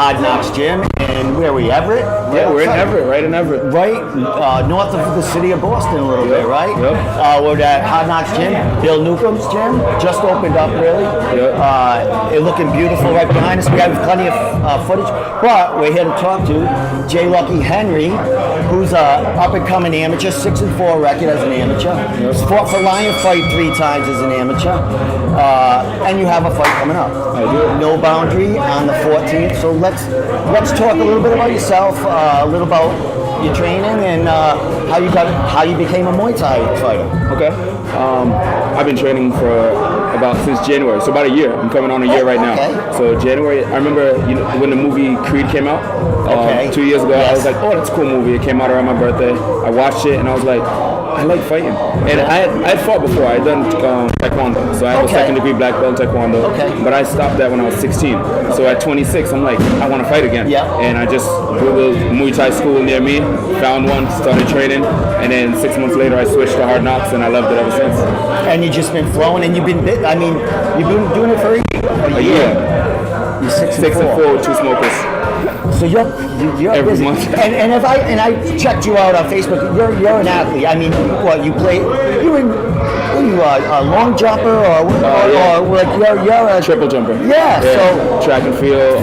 Hard Knocks Gym, and where are we, Everett? Yeah, we're in Everett, right in Everett. Right, north of the city of Boston a little bit, right? Yep. We're at Hard Knocks Gym, Bill Newcomb's gym, just opened up really. Yep. It's looking beautiful right behind us. We have plenty of footage, but we're here to talk to J. Lucky Henry, who's a up-and-coming amateur, 6-4 record as an amateur. Yep. Fought for Lion Fight 3 times as an amateur, and you have a fight coming up. I do. No Boundary on the 14th. So let's talk a little bit about yourself, a little about your training, and how you became a Muay Thai fighter. Okay. I've been training since January, so about a year. I'm coming on a year right now. Okay. So January, I remember when the movie Creed came out 2 years ago. Yes. I was like, oh, that's a cool movie. It came out around my birthday. I watched it and I was like, I like fighting. And I had fought before. I had done taekwondo, so I have a second-degree black belt in taekwondo. Okay. But I stopped that when I was 16. So at 26, I'm like, I want to fight again. Yeah. And I just Googled Muay Thai school near me, found one, started training, and then 6 months later I switched to Hard Knocks, and I loved it ever since. And you've just been flowing, and you've been doing it for a year. You're 6-4 with 2 smokers. So you're Every busy. month. And I checked you out on Facebook. You're an athlete. I mean, what you play? Were you a long jumper or like you're a Triple jumper. Yeah. So track and field,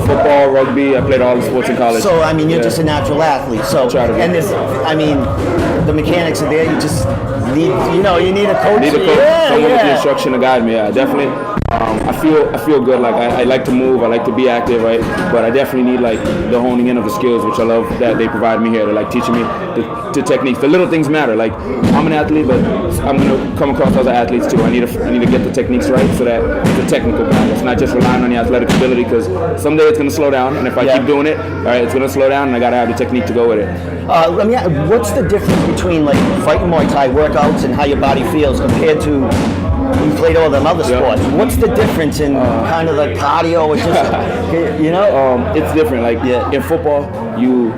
football, rugby. I played all the sports in college. So I mean, you're just a natural athlete. So Try to be. and the mechanics are there. You just need you need a coach. Someone with the instruction to guide me. Yeah, definitely. I feel good. Like I like to move. I like to be active, right? But I definitely need like the honing in of the skills, which I love that they provide me here. They're like teaching me the techniques. The little things matter. Like I'm an athlete, but I'm gonna come across other athletes too. I need to get the techniques right so that it's a technical balance, not just relying on the athletic ability. Because someday it's gonna slow down, and if I keep doing it, all right, it's gonna slow down, and I gotta have the technique to go with it. Let me ask, what's the difference between like fighting Muay Thai workouts and how your body feels compared to you played all them other sports? What's the difference in kind of the cardio? Or just, it's different. Like in football, you're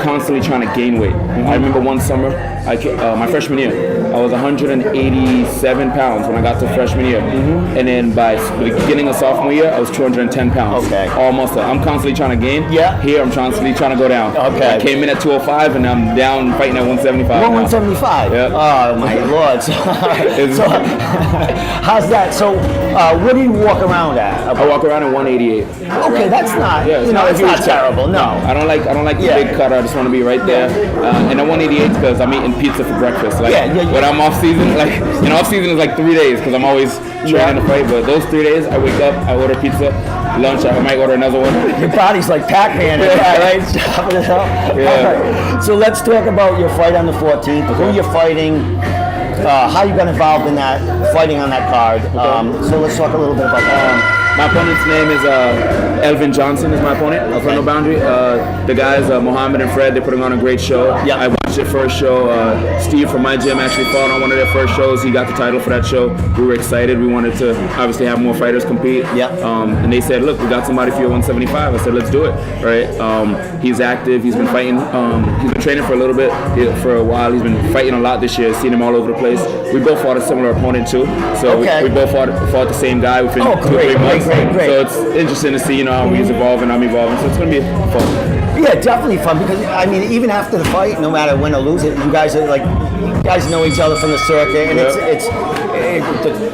constantly trying to gain weight. I remember one summer, my freshman year, I was 187 pounds when I got to freshman year. And then by the beginning of sophomore year, I was 210 pounds. Okay. Almost. I'm constantly trying to gain. Yeah. Here, I'm constantly trying to go down. Okay. I came in at 205, and I'm down fighting at 175. 175? Yeah. Oh, my Lord. So, how's that? So, what do you walk around at? I walk around at 188. Okay, that's not, it's not terrible, no. I don't like the big cutter. I just want to be right there. And at 188 because I'm eating pizza for breakfast. Like when I'm off season, like off season is like 3 days because I'm always training to fight. But those 3 days, I wake up, I order pizza, lunch, I might order another one. Your body's like Pac-Man, right? Chopping it up. Yeah. All right. So let's talk about your fight on the 14th. Who you're fighting? How you got involved in that fighting on that card? So let's talk a little bit about that. My opponent's name is Elvin Johnson is my opponent from NoBoundary. The guys, Mohammed and Fred, they're putting on a great show. Yeah. I watched their first show. Steve from my gym actually fought on one of their first shows. He got the title for that show. We were excited. We wanted to obviously have more fighters compete. Yeah. And they said, look, we got somebody for your 175. I said, let's do it. Right. He's active. He's been fighting. He's been training for a little bit, for a while. He's been fighting a lot this year. Seen him all over the place. We both fought a similar opponent too. So we both fought the same guy within 2 or 3 months. Great. So it's interesting to see, how he's evolving, I'm evolving. So it's going to be fun. Yeah, definitely fun because I mean, even after the fight, no matter win or lose it, you guys know each other from the circuit, and it's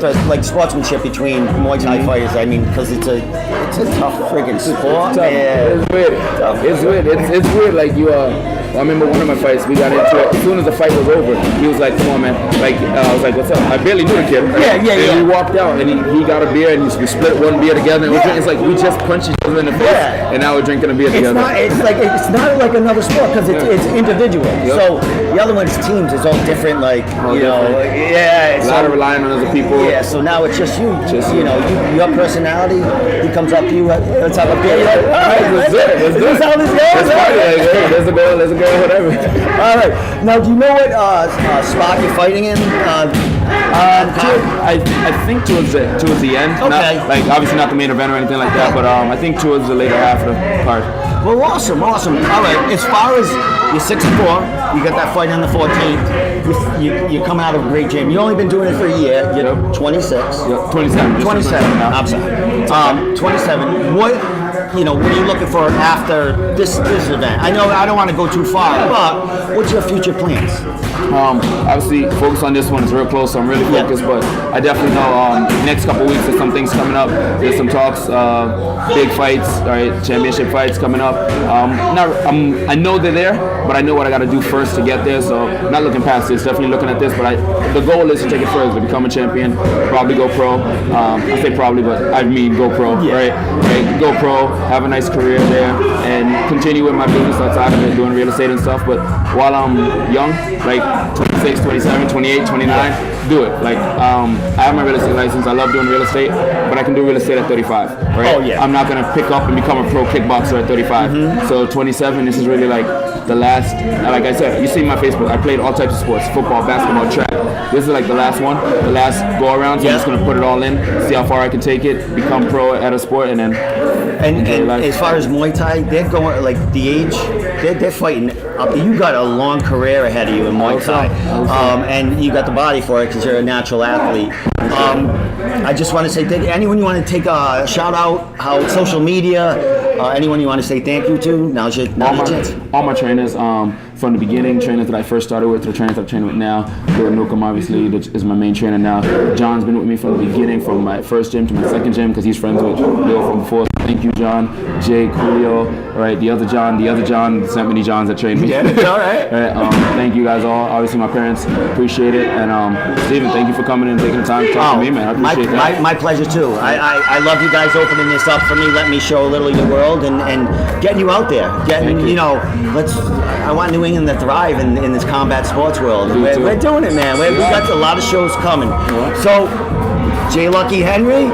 the like sportsmanship between Muay Thai fighters. I mean, because it's a tough friggin' sport. It's weird. It's weird. It's weird. Like I remember one of my fights, we got into it. As soon as the fight was over, he was like, come on, man. Like, I was like, what's up? I barely knew the kid. And we walked out, and he got a beer, and we split one beer together. And it's like, we just punched each other in the face, and now we're drinking a beer together. It's not like another sport, because it's individual. Yep. So, the other one's teams. It's all different, like, It's a lot of relying on other people. Yeah, so now it's just you. Your personality, he comes up to you, let's have a beer. You're like, all right, let's do it. This is how this goes. There's a girl, whatever. All right. Now, do you know what spot you're fighting in? I think towards the end. Okay. Not, like obviously not the main event or anything like that, but I think towards the later half of the card. Well, awesome. All right. As far as you're 6-4, you got that fight on the 14th. you're coming out of a great gym. You've only been doing it for a year. You're 26. Yep, 27. 27. I'm sorry. 27. What are you looking for after this event? I know I don't want to go too far, but what's your future plans? Obviously, focus on this one. It's real close, so I'm really focused. But I definitely know next couple weeks there's some things coming up. There's some talks, big fights, all right, championship fights coming up. I know they're there, but I know what I got to do first to get there. So I'm not looking past this. Definitely looking at this. But the goal is to take it further, to become a champion, probably go pro. I say probably, but I mean go pro, right? Go pro, have a nice career there, and continue with my business outside of it, doing real estate and stuff. But while I'm young, like 26, 27, 28, 29, do it. Like, I have my real estate license. I love doing real estate, but I can do real estate at 35, right? Oh, yeah. I'm not going to pick up and become a pro kickboxer at 35. So 27, this is really like the last, like I said, you see my Facebook, I played all types of sports, football, basketball, track. This is like the last one, the last go around, so I'm just going to put it all in, see how far I can take it, become pro at a sport, and then... And as far as Muay Thai, they're going, like, the age, they're fighting up. You got a long career ahead of you in Muay Thai, and you got the body for it because you're a natural athlete. I just want to say, anyone you want to take a shout out, how social media, anyone you want to say thank you to, now's your chance. All my trainers, from the beginning, trainers that I first started with, the trainers that I'm training with now. Bill Newcomb, obviously, is my main trainer now. John's been with me from the beginning, from my first gym to my second gym, because he's friends with Bill from before. Thank you, John. Jake, Julio, all right, the other John, so many Johns that trained me. Yeah, it's all right. Thank you guys all. Obviously, my parents appreciate it. And Steven, thank you for coming and taking the time to talk to me, man. I appreciate that. My pleasure, too. I love you guys opening this up for me, letting me show a little of your world, and getting you out there. I want New England to thrive in this combat sports world. We're doing it, man. We got a lot of shows coming. Yeah. So, J. Lucky Henry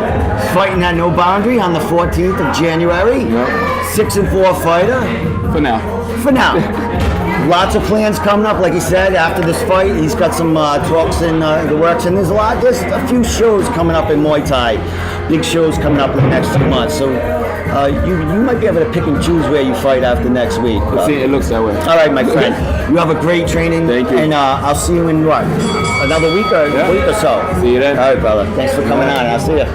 fighting at NoBoundary on the 14th of January. Yep. 6-4 fighter. For now. Lots of plans coming up, like he said. After this fight, he's got some talks in the works, and there's a few shows coming up in Muay Thai. Big shows coming up in the next 2 months. So you might be able to pick and choose where you fight after next week. See, it looks that way. All right, my friend. You have a great training. Thank you. And I'll see you in what? Another week or so. See you then. All right, brother. Thanks for coming on. I'll see you.